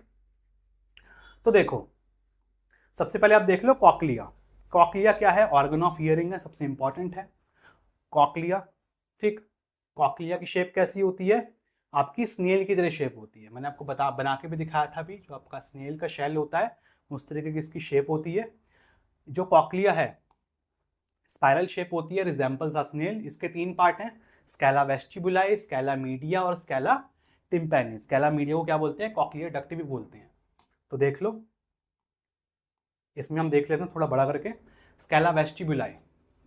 तो देखो सबसे पहले आप देख लो कॉक्लिया। कॉक्लिया क्या है, ऑर्गन ऑफ हियरिंग है, सबसे इंपॉर्टेंट है कॉक्लिया, ठीक। कॉक्लिया की शेप कैसी होती है, आपकी स्नेल की तरह शेप होती है। मैंने आपको बना के भी दिखाया था अभी, जो आपका स्नेल का शेल होता है उस तरीके की इसकी शेप होती है। जो कॉक्लिया है स्पाइरल शेप होती है, रिजेंबल्स अ स्नेल। इसके तीन पार्ट हैं, स्कैला वेस्टिबुलाई, स्कैला मीडिया और स्कैला टिम्पैनी। स्कैला मीडिया को क्या बोलते हैं, कॉक्लियर डक्ट भी बोलते हैं। तो देख लो, इसमें हम देख लेते हैं थोड़ा बड़ा करके। स्कैला वेस्टिबुलाई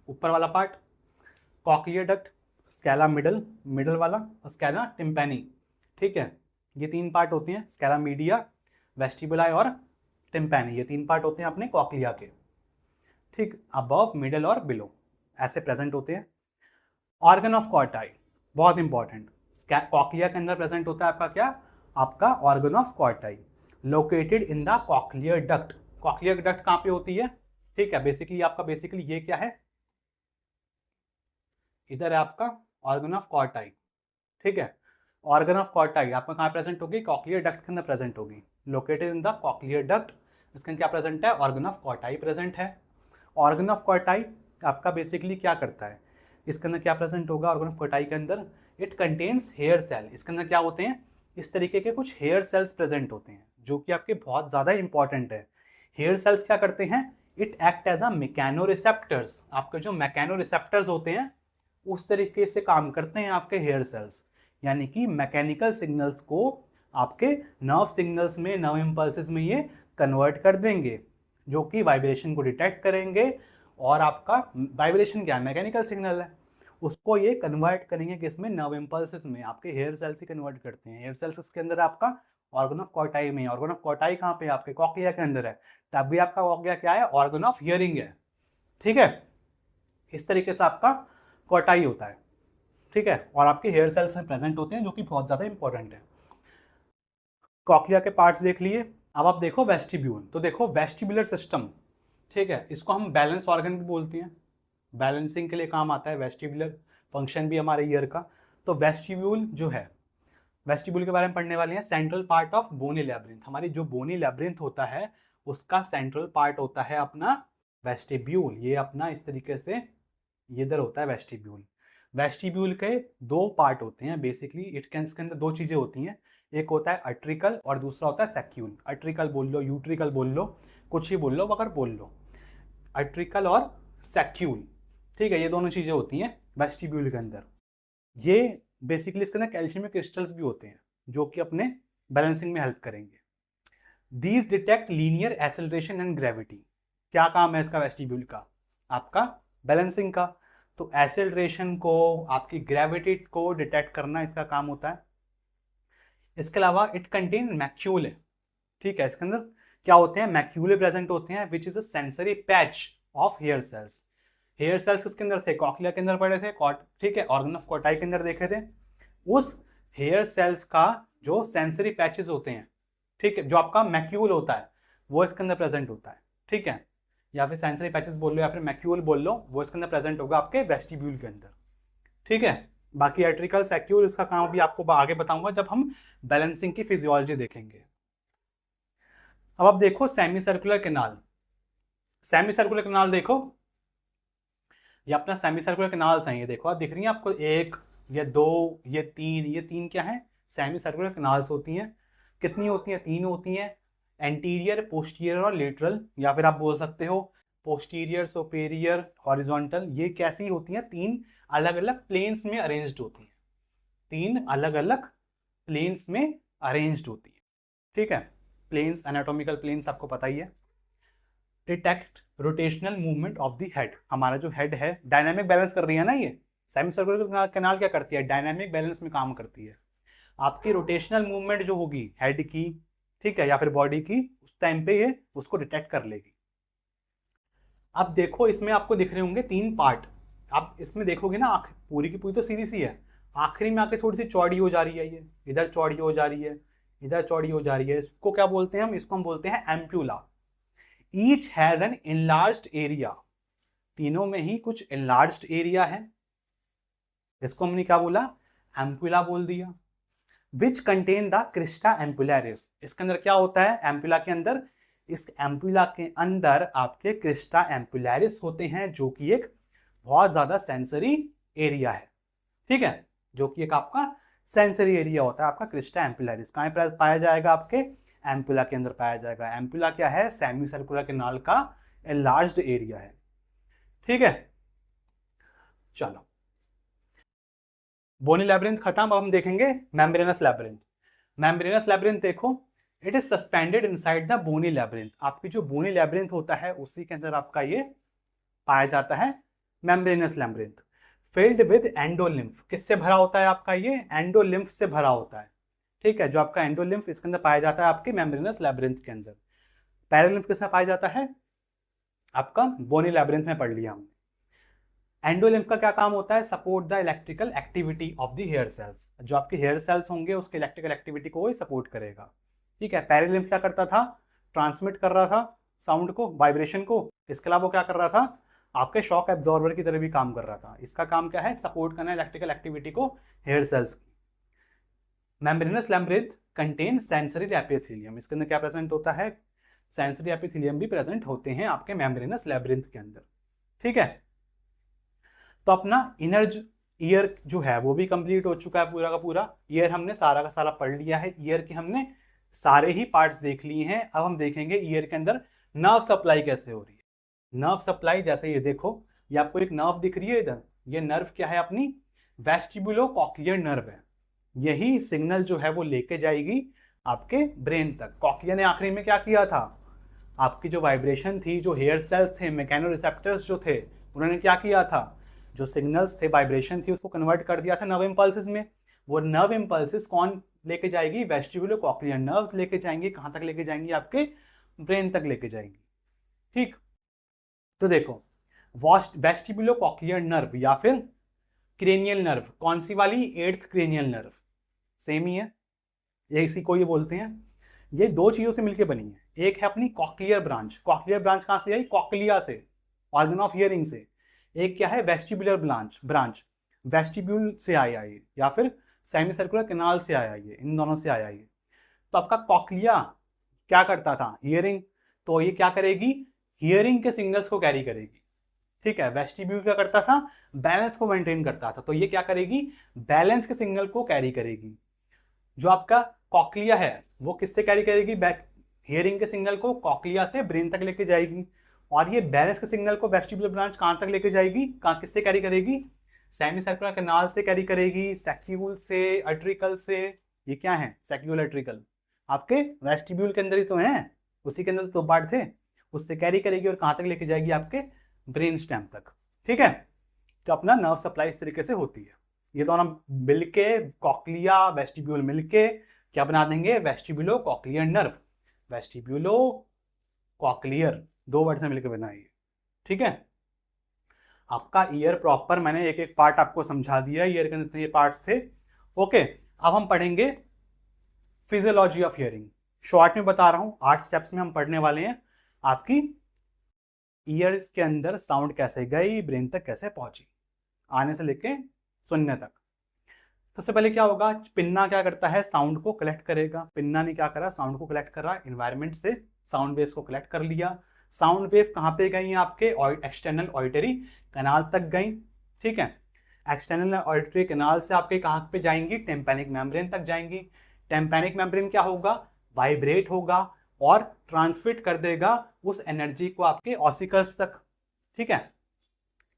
ऊपर वाला part, cochlear duct, Scala middle वाला, और स्कैला टिम्पैनी, ठीक है। ये तीन पार्ट होते हैं, स्कैला मीडिया, वेस्टिबुलाई और टिम्पैनी, ये तीन पार्ट होते हैं अपने कॉक्लिया के, ठीक, अबव, मिडल और बिलो ऐसे प्रेजेंट होते हैं। ऑर्गन ऑफ कॉर्टाई बहुत इंपॉर्टेंट, कॉक्लिया के अंदर प्रेजेंट होता है आपका क्या, आपका organ of Corti, located in the cochlear duct. Cochlear duct कहाँ पे होती है, ठीक है, बेसिकली आपका बेसिकली ये क्या है, इधर है आपका ऑर्गन ऑफ कॉर्टाई, ठीक है। ऑर्गन ऑफ कॉर्टाई आपका कहाँ प्रेजेंट होगी, कॉक्लियर डक्ट के अंदर प्रेजेंट होगी, located in the cochlear duct. इसके अंदर क्या प्रेजेंट है, ऑर्गन ऑफ कॉर्टाई प्रेजेंट है। ऑर्गन ऑफ कॉर्टाई आपका बेसिकली क्या करता है, इसके अंदर क्या प्रेजेंट होगा ऑर्गन ऑफ कॉर्टाई के अंदर, इट कंटेन्स हेयर सेल। इसके अंदर क्या होते हैं, इस तरीके के कुछ हेयर सेल्स प्रेजेंट होते हैं जो कि आपके बहुत ज़्यादा इंपॉर्टेंट है। हेयर सेल्स क्या करते हैं, it act as a mechanoreceptors. आपके जो मैकेनो रिसेप्टर्स होते हैं उस तरीके से काम करते हैं आपके हेयर सेल्स, यानी कि मैकेनिकल सिग्नल्स को आपके नर्व सिग्नल्स में, नर्व इम्पल्सेस में ये कन्वर्ट कर देंगे, जो कि वाइब्रेशन को डिटेक्ट करेंगे। और आपका वाइब्रेशन क्या है, मैकेनिकल सिग्नल है, उसको ये कन्वर्ट करेंगे किसमें, नर्व इम्पल्सेस में। आपके हेयर सेल्स ही कन्वर्ट करते हैं। हेयर सेल्स के अंदर आपका ऑर्गन ऑफ कॉर्टाई में, ऑर्गन ऑफ कॉर्टाई कहाँ पे, आपके कॉक्लिया के अंदर है, तब भी आपका कॉक्लिया क्या है, ऑर्गन ऑफ हियरिंग है, ठीक है। इस तरीके से आपका कॉर्टाई होता है, ठीक है, और आपके हेयर सेल्स में प्रेजेंट होते हैं जो कि बहुत ज़्यादा इंपॉर्टेंट है। कॉक्लिया के पार्ट्स देख लिए। अब आप देखो वेस्टिब्यूल, तो देखो वेस्टिबुलर सिस्टम, ठीक है, इसको हम बैलेंस ऑर्गन भी बोलते हैं, बैलेंसिंग के लिए काम आता है, वेस्टिबुलर फंक्शन भी हमारे ईयर का। तो वेस्टिब्यूल जो है, वेस्टिब्यूल के बारे में पढ़ने वाले हैं। Central part of bony labyrinth, हमारी जो बोनी लैब्रिंथ होता है उसका सेंट्रल पार्ट होता है अपना वेस्टिब्यूल। ये अपना इस तरीके से ये इधर होता है वेस्टिब्यूल। वेस्टिब्यूल के दो पार्ट होते हैं बेसिकली, इसके अंदर दो चीज़ें होती हैं, एक होता है अट्रिकल और दूसरा होता है सैक्यूल। अट्रिकल बोल लो, यूट्रिकल बोल लो, कुछ ही बोल लो मगर बोल लो, अट्रिकल और सैक्यूल, ठीक है, ये दोनों चीज़ें होती हैं वेस्टिब्यूल के अंदर। ये बेसिकली इसके अंदर कैल्शियम क्रिस्टल्स भी होते हैं जो कि अपने बैलेंसिंग में हेल्प करेंगे। These detect linear acceleration and gravity. क्या काम है इसका वेस्टिब्यूल का, आपका बैलेंसिंग का। तो एसेलरेशन को, आपकी ग्रेविटी को डिटेक्ट करना इसका काम होता है। इसके अलावा इट कंटेन मैक्यूले, ठीक है, इसके अंदर क्या होते हैं, मैक्यूले प्रेजेंट होते हैं, which is a sensory patch of hair cells. Hair cells किसके अंदर थे, कॉक्लिया के अंदर पड़े थे, ठीक है, ऑर्गन ऑफ कॉर्टाई के अंदर देखे थे। उस हेयर सेल्स का जो सेंसरी पैचेस होते हैं, ठीक है, जो आपका मैक्यूल होता है वो इसके अंदर प्रेजेंट होता है, ठीक है, या फिर सेंसरी पैचेस बोल लो या फिर मैक्यूल बोल लो, वो इसके अंदर प्रेजेंट होगा आपके वेस्टिब्यूल के अंदर, ठीक है। बाकी एट्रिकल सैक्यूल इसका काम भी आपको आगे बताऊंगा जब हम बैलेंसिंग की फिजियोलॉजी देखेंगे। अब आप देखो semi circular canal. Semi circular canal देखो, ये अपना सेमी सर्कुलर कैनाल्स हैं, ये देखो आप दिख रही हैं आपको, एक, ये दो, ये तीन क्या है, सेमी सर्कुलर कैनाल्स होती हैं। कितनी होती हैं, तीन होती हैं, एंटीरियर, पोस्टीरियर और लेटरल, या फिर आप बोल सकते हो पोस्टीरियर, सुपेरियर, हॉरिजॉन्टल। ये कैसी होती हैं, तीन अलग अलग प्लेन्स में अरेंज्ड होती हैं, तीन अलग अलग प्लेन्स में अरेंज्ड होती है, ठीक है। प्लेन्स, एनाटॉमिकल प्लेन्स आपको पता ही है। Detect rotational movement of the head, हमारा जो हेड है डायनामिक बैलेंस कर रही है ना, ये सेमी सर्कुलर कैनाल क्या करती है, डायनामिक बैलेंस में काम करती है। आपकी रोटेशनल मूवमेंट जो होगी हेड की, ठीक है, या फिर बॉडी की, उस टाइम पे ये उसको डिटेक्ट कर लेगी। अब देखो इसमें आपको दिख रहे होंगे तीन पार्ट, आप इसमें देखोगे ना, पूरी की पूरी तो सीधी सी है, आखिरी में आके थोड़ी सी चौड़ी हो जा रही है, ये इधर चौड़ी हो जा रही है, इधर चौड़ी हो जा रही है। इसको क्या बोलते हैं हम, इसको हम बोलते हैं ampulla. Each has an enlarged area, तीनों में ही कुछ इनलार्ज्ड एरिया है, इसको हमने क्या बोला, एम्प्यूला बोल दिया। Which contain the Crysta ampullaris, इसके अंदर क्या होता है, एम्प्यूला के अंदर, इस एम्प्यूला के अंदर आपके क्रिस्टा एम्पुलरिस होते हैं, जो कि एक बहुत ज्यादा सेंसरी एरिया है, ठीक है, जो कि एक आपका सेंसरी एरिया होता है आपका क्रिस्टा एम्पुलरिस। कहाँ पाया जाएगा, आपके एम्पुला के अंदर पाया जाएगा। एम्पुला क्या है, सेमी सर्कुलर कैनाल का एनलार्ज्ड एरिया है, ठीक है। चलो बोनी लैब्रिंथ खत्म, अब हम देखेंगे मेम्ब्रेनस लैब्रिंथ। मेम्ब्रेनस लैब्रिंथ देखो, it is suspended inside the bony labyrinth. आपकी जो बोनी लैब्रिंथ होता है उसी के अंदर आपका ये पाया जाता है membranous labyrinth. Filled with endolymph, किससे भरा होता है आपका ये, एंडोलिम्फ से भरा होता है, ठीक है, जो आपका एंडोलिम्फ इसके अंदर पाया जाता है आपके मेम्ब्रेनस लैब्रिंथ के अंदर। पैरालिम्फ किसमें पाया जाता है, आपका बोनी लैबिरिंथ में पढ़ लिया हमने। एंडोलिम्फ का क्या काम होता है? Support the electrical activity of the hair cells. जो आपके हेयर सेल्स होंगे उसके इलेक्ट्रिकल एक्टिविटी को ही सपोर्ट करेगा। ठीक है। पेरिलिम्फ क्या करता था? ट्रांसमिट कर रहा था साउंड को, वाइब्रेशन को। इसके अलावा वो क्या कर रहा था? आपके शॉक एब्जॉर्बर की तरह भी काम कर रहा था। इसका काम क्या है? सपोर्ट करना इलेक्ट्रिकल एक्टिविटी को हेयर सेल्स की। Membranous labyrinth contain sensory epithelium. इसके अंदर क्या प्रेजेंट होता है? सेंसरी एपिथेलियम भी प्रेजेंट होते हैं आपके मेम्ब्रेनस लैब्रिंथ के अंदर। ठीक है। तो अपना इनर ईयर जो है वो भी कंप्लीट हो चुका है, पूरा का पूरा। ईयर हमने सारा का सारा पढ़ लिया है। ईयर के हमने सारे ही पार्ट्स देख लिए हैं। अब हम देखेंगे ईयर के अंदर नर्व सप्लाई कैसे हो रही है। नर्व सप्लाई जैसे ये देखो, ये आपको एक नर्व दिख रही है इधर। ये नर्व क्या है? अपनी वेस्टिबुलो कॉक्लियर नर्व है। यही सिग्नल जो है वो लेके जाएगी आपके ब्रेन तक। कॉक्लिया ने आखिरी में क्या किया था? आपकी जो वाइब्रेशन थी, जो हेयर सेल्स थे, मैकेनो रिसेप्टर्स जो थे, उन्होंने क्या किया था? जो सिग्नल्स थे, वाइब्रेशन थी, उसको कन्वर्ट कर दिया था नर्व इम्पल्सेस में। वो नर्व इम्पल्सेस कौन लेके जाएगी? वेस्टिबुलो कॉक्लियर नर्व्स लेके जाएंगी। कहां तक लेके जाएंगी? आपके ब्रेन तक लेके जाएंगी। ठीक। तो देखो, वेस्टिबुलो कॉक्लियर नर्व या फिर क्रेनियल नर्व, कौन सी वाली? 8th cranial nerve. सेम ही है, ये इसी को ये बोलते हैं। ये दो चीजों से मिलकर बनी है। एक है अपनी कॉक्लियर ब्रांच। कॉक्लियर ब्रांच कहां से आई? कॉक्लिया से, ऑर्गन ऑफ हियरिंग से। एक क्या है? वेस्टिबुलर ब्रांच, वेस्टिब्यूल से आया ये, या फिर सेमी सर्कुलर कैनाल से आया ये, इन दोनों से आया ये। तो आपका कॉक्लिया क्या करता था? हियरिंग। तो ये क्या करेगी? हियरिंग के सिग्नल्स को कैरी करेगी। ठीक है। वेस्टिब्यूल क्या करता था? बैलेंस को मेंटेन करता था। तो ये क्या करेगी? बैलेंस के सिग्नल को कैरी करेगी। जो आपका कॉक्लिया है वो किससे कैरी करेगी? हियरिंग के सिग्नल को कॉक्लिया से ब्रेन तक लेके जाएगी। और ये बैलेंस के सिग्नल को वेस्टिबुलर ब्रांच कहां तक लेके जाएगी? कहां, किससे कैरी करेगी? सेमी सर्कुलर कैनाल से कैरी करेगी, सैक्यूल से, अट्रिकल से। ये क्या है? सैक्यूल, अट्रिकल आपके वेस्टिब्यूल के अंदर ही तो है, उसी के अंदर तो पार्ट थे। उससे कैरी करेगी और कहां तक लेके जाएगी? आपके ब्रेन स्टेम तक। ठीक है। तो अपना नर्व सप्लाई इस तरीके से होती है। ये दोनों मिलके, कॉक्लिया वेस्टिब्यूल मिलके क्या बना देंगे? वेस्टिबुलो कॉक्लियर नर्व। वेस्टिब्यूलो कॉक्लियर, दो वर्ड से मिलकर बनाइए। ठीक है। आपका ईयर प्रॉपर मैंने एक एक पार्ट आपको समझा दिया। ईयर के अंदर ये पार्ट्स थे। ओके। अब हम पढ़ेंगे फिजियोलॉजी ऑफ हियरिंग। शॉर्ट में बता रहा हूं, 8 स्टेप्स में हम पढ़ने वाले हैं। आपकी ईयर के अंदर साउंड कैसे गई, ब्रेन तक कैसे पहुंची, आने से लेके सुनने तक। सबसे पहले क्या होगा? पिन्ना क्या करता है? साउंड को कलेक्ट करेगा। पिन्ना ने क्या करा? साउंड को कलेक्ट करा, एनवायरनमेंट से साउंड वेव्स को कलेक्ट कर लिया। साउंड वेव कहाँ पे गई? आपके एक्सटर्नल ऑडिटरी कैनाल तक गई। ठीक है। एक्सटर्नल ऑडिटरी कैनाल से आपके कहाँ पे जाएंगी? टिम्पैनिक मेम्ब्रेन तक जाएंगी। टिम्पैनिक मेम्ब्रेन क्या होगा? वाइब्रेट होगा और ट्रांसमिट कर देगा उस एनर्जी को आपके ऑसिकल्स तक। ठीक है।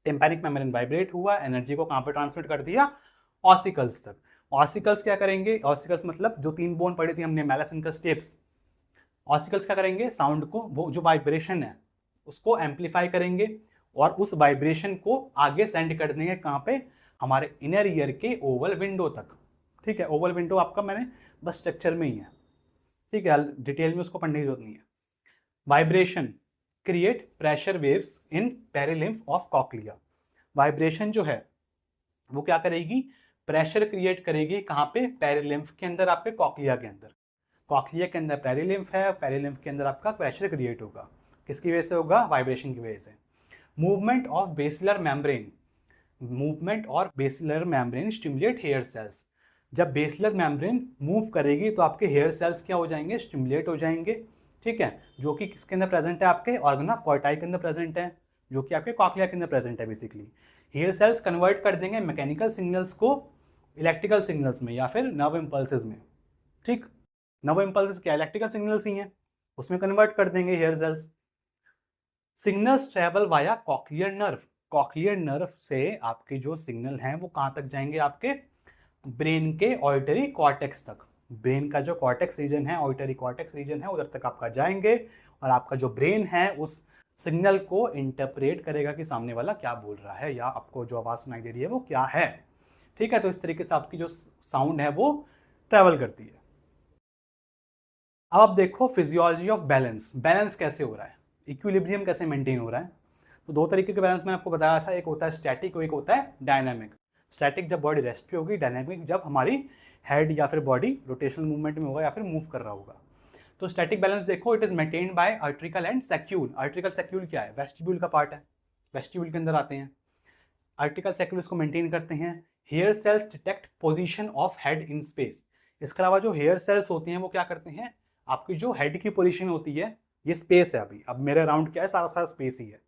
टिम्पैनिक मेम्ब्रेन वाइब्रेट हुआ, एनर्जी को कहाँ पे ट्रांसमिट कर दिया? ऑसिकल्स तक। ऑसिकल्स क्या करेंगे? ऑसिकल्स मतलब जो 3 बोन पढ़ी थी हमने, मैलस इनकस टेप्स। ऑसिकल्स क्या करेंगे? साउंड को, वो जो वाइब्रेशन है उसको एम्पलीफाई करेंगे और उस वाइब्रेशन को आगे सेंड कर देंगे कहाँ पे? हमारे इनर ईयर के ओवल विंडो तक। ठीक है। ओवल विंडो आपका मैंने बस स्ट्रक्चर में ही है। ठीक है, डिटेल में उसको पढ़ने की जरूरत नहीं है। Vibration create pressure waves in perilymph of cochlea. Vibration जो है वो क्या करेगी? प्रेशर क्रिएट करेगी। कहाँ पे? पेरिलिम्फ के अंदर, आपके कॉक्लिया के अंदर। कॉक्लिया के अंदर पेरिलिम्फ है, पेरिलिम्फ के अंदर आपका प्रेशर क्रिएट होगा। किसकी वजह से होगा? वाइब्रेशन की वजह से। Movement of basilar membrane, movement और basilar membrane stimulate hair cells. जब बेसिलर मेम्ब्रेन मूव करेगी तो आपके हेयर सेल्स क्या हो जाएंगे? स्टिमुलेट हो जाएंगे। ठीक है। जो कि किसके अंदर प्रेजेंट है? आपके ऑर्गन ऑफ कोर्टाई के अंदर प्रेजेंट है, जो कि आपके कॉक्लिया के अंदर प्रेजेंट है। बेसिकली हेयर सेल्स कन्वर्ट कर देंगे मैकेनिकल सिग्नल्स को इलेक्ट्रिकल सिग्नल्स में या फिर नर्व इम्पल्सेस में। ठीक। नर्व इम्पल्सेस क्या? इलेक्ट्रिकल सिग्नल्स ही हैं, उसमें कन्वर्ट कर देंगे hair cells. Signals travel via cochlear nerve. Cochlear nerve से आपके जो सिग्नल हैं वो कहाँ तक जाएंगे? आपके ब्रेन के ऑडिटरी कॉर्टेक्स तक। ब्रेन का जो कॉर्टेक्स रीजन है, ऑडिटरी कॉर्टेक्स रीजन है, उधर तक आपका जाएंगे और आपका जो ब्रेन है उस सिग्नल को इंटरप्रेट करेगा कि सामने वाला क्या बोल रहा है या आपको जो आवाज़ सुनाई दे रही है वो क्या है। ठीक है। तो इस तरीके से आपकी जो साउंड है वो ट्रैवल करती है। अब आप देखो फिजियोलॉजी ऑफ बैलेंस। बैलेंस कैसे हो रहा है? इक्विलिब्रियम कैसे मेंटेन हो रहा है। तो दो तरीके के बैलेंस मैंने आपको बताया था, एक होता है स्टैटिक और एक होता है डायनामिक। स्टैटिक जब बॉडी रेस्ट पे होगी, डायनामिक जब हमारी हेड या फिर बॉडी रोटेशनल मूवमेंट में होगा या फिर मूव कर रहा होगा। तो स्टैटिक बैलेंस देखो, it is maintained by utricle and saccule. Utricle saccule क्या है, वेस्टिब्यूल का पार्ट है, वेस्टिब्यूल के अंदर आते हैं। आर्टिकल सैक्यूल इसको मेंटेन करते हैं। Hair cells detect position of head in space. इसके अलावा जो हेयर सेल्स होती हैं वो क्या करते हैं, आपकी जो हेड की पोजीशन होती है, ये स्पेस है अभी, अब मेरे अराउंड क्या है, सारा सारा स्पेस ही है,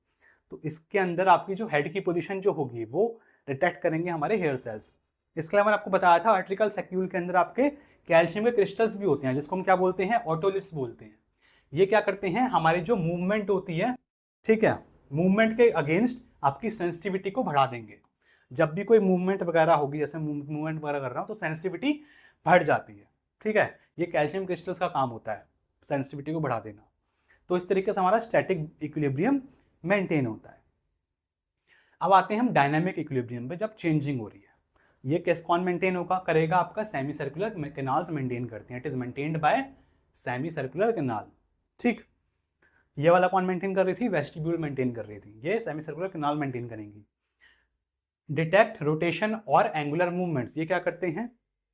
तो इसके अंदर आपकी जो हेड की पोजीशन जो होगी वो डिटेक्ट करेंगे हमारे हेयर सेल्स। इसके अलावा मैंने आपको बताया था आर्टिकल सैक्यूल के अंदर आपके कैल्शियम के क्रिस्टल्स भी होते हैं, जिसको हम क्या बोलते हैं, ऑटोलिट्स बोलते हैं। ये क्या करते हैं, हमारी जो मूवमेंट होती है, ठीक है, मूवमेंट के अगेंस्ट आपकी सेंसिटिविटी को बढ़ा देंगे। जब भी कोई मूवमेंट वगैरह होगी, जैसे मूवमेंट वगैरह कर रहा हूँ, तो सेंसिटिविटी बढ़ जाती है, ठीक है। ये कैल्शियम क्रिस्टल्स का काम होता है, सेंसिटिविटी को बढ़ा देना। तो इस तरीके से हमारा स्टैटिक इक्विलिब्रियम मेंटेन होता है। अब आते हैं हम डायनामिक इक्विलिब्रियम पे, जब चेंजिंग हो रही है। ये कैसे कौन मेंटेन होगा करेगा, आपका सेमी सर्कुलर कैनाल्स मेंटेन करते हैं। It is maintained bye semi circular canal, ठीक। ये वाला कौन मेंटेन कर रही थी, वेस्टिब्यूल मेंटेन कर रही थी, ये सेमी सर्कुलर कैनाल मेंटेन करेंगी। डिटेक्ट रोटेशन और एंगुलर मूवमेंट्स, ये क्या करते हैं,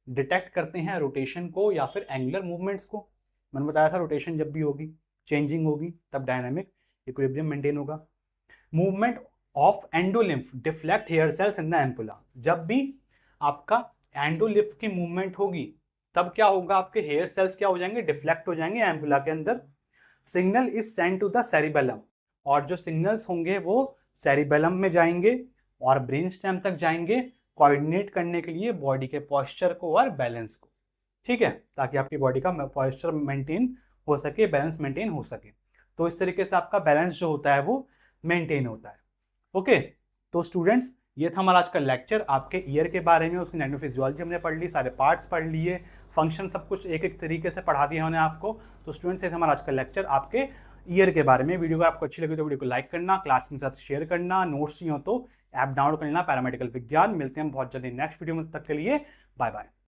डिटेक्ट करते हैं रोटेशन को या फिर एंगुलर मूवमेंट्स को। मैंने बताया था रोटेशन जब भी होगी, चेंजिंग होगी, तब डायनामिक इक्विलिब्रियम मेंटेन होगा। Movement of endolymph deflect hair cells in the ampulla. जब भी आपका एंडोलिम्फ की मूवमेंट होगी, तब क्या होगा, आपके हेयर सेल्स क्या हो जाएंगे, डिफ्लेक्ट हो जाएंगे एम्पुला के अंदर। Signal is send to the cerebellum, और जो सिग्नल्स होंगे वो सेरिबेलम में जाएंगे और ब्रेन स्टेम तक जाएंगे, कोऑर्डिनेट करने के लिए बॉडी के पॉस्चर को और बैलेंस को, ठीक है, ताकि आपकी बॉडी का पॉस्चर मेंटेन हो सके, बैलेंस मेंटेन हो सके। तो इस तरीके से आपका बैलेंस जो होता है वो मेंटेन होता है। ओके, तो स्टूडेंट्स ये था हमारा आज का लेक्चर आपके ईयर के बारे में। उसकी नाइट्रोफिजियोलॉजी हमने पढ़ ली, सारे पार्ट्स पढ़ लिए, फंक्शन सब कुछ एक एक तरीके से पढ़ा दिया हमने आपको। तो स्टूडेंट्स ये था हमारा आज का लेक्चर आपके ईयर के बारे में। वीडियो अगर आपको अच्छी लगी तो वीडियो को लाइक करना, क्लास के साथ शेयर करना, नोट्स चाहिए हो तो ऐप डाउनलोड कर लेना पैरामेडिकल विज्ञान। मिलते हैं बहुत जल्दी नेक्स्ट वीडियो में, तब तक के लिए बाय बाय।